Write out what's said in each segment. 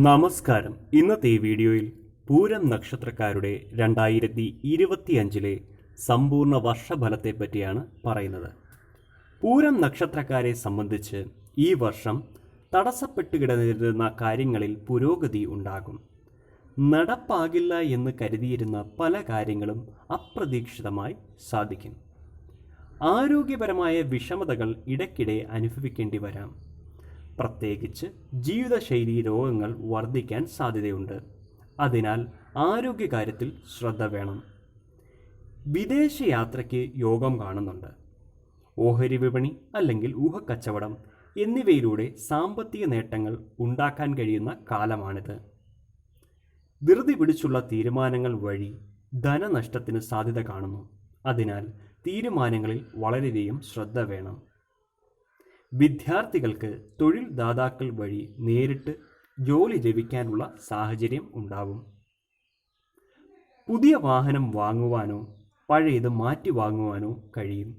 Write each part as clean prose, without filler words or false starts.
നമസ്കാരം. ഇന്നത്തെ ഈ വീഡിയോയിൽ പൂരം നക്ഷത്രക്കാരുടെ 2025 സമ്പൂർണ്ണ വർഷഫലത്തെ പറ്റിയാണ് പറയുന്നത്. പൂരം നക്ഷത്രക്കാരെ സംബന്ധിച്ച് ഈ വർഷം തടസ്സപ്പെട്ട് കിടന്നിരുന്ന കാര്യങ്ങളിൽ പുരോഗതി ഉണ്ടാകും. നടപ്പാകില്ല എന്ന് കരുതിയിരുന്ന പല കാര്യങ്ങളും അപ്രതീക്ഷിതമായി സാധിക്കും. ആരോഗ്യപരമായ വിഷമതകൾ ഇടയ്ക്കിടെ അനുഭവിക്കേണ്ടി വരാം. പ്രത്യേകിച്ച് ജീവിതശൈലി രോഗങ്ങൾ വർദ്ധിക്കാൻ സാധ്യതയുണ്ട്. അതിനാൽ ആരോഗ്യകാര്യത്തിൽ ശ്രദ്ധ വേണം. വിദേശയാത്രയ്ക്ക് യോഗം കാണുന്നുണ്ട്. ഓഹരി വിപണി അല്ലെങ്കിൽ ഊഹക്കച്ചവടം എന്നിവയിലൂടെ സാമ്പത്തിക നേട്ടങ്ങൾ ഉണ്ടാക്കാൻ കഴിയുന്ന കാലമാണിത്. ധൃതി പിടിച്ചുള്ള തീരുമാനങ്ങൾ വഴി ധനനഷ്ടത്തിന് സാധ്യത കാണുന്നു. അതിനാൽ തീരുമാനങ്ങളിൽ വളരെയധികം ശ്രദ്ധ വേണം. വിദ്യാർത്ഥികൾക്ക് തൊഴിൽ ദാതാക്കൾ വഴി നേരിട്ട് ജോലി ലഭിക്കാനുള്ള സാഹചര്യം ഉണ്ടാവും. പുതിയ വാഹനം വാങ്ങുവാനോ പഴയത് മാറ്റി വാങ്ങുവാനോ കഴിയും.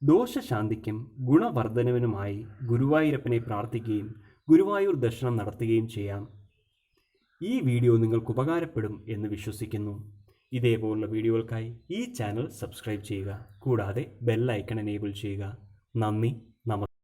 ദോഷശാന്തിക്കും ഗുണവർദ്ധനവിനുമായി ഗുരുവായൂരപ്പനെ പ്രാർത്ഥിക്കുകയും ഗുരുവായൂർ ദർശനം നടത്തുകയും ചെയ്യാം. ഈ വീഡിയോ നിങ്ങൾക്ക് ഉപകാരപ്പെടും എന്ന് വിശ്വസിക്കുന്നു. ഇതേപോലുള്ള വീഡിയോകൾക്കായി ഈ ചാനൽ സബ്സ്ക്രൈബ് ചെയ്യുക. കൂടാതെ ബെൽ ഐക്കൺ എനേബിൾ ചെയ്യുക. നന്ദി.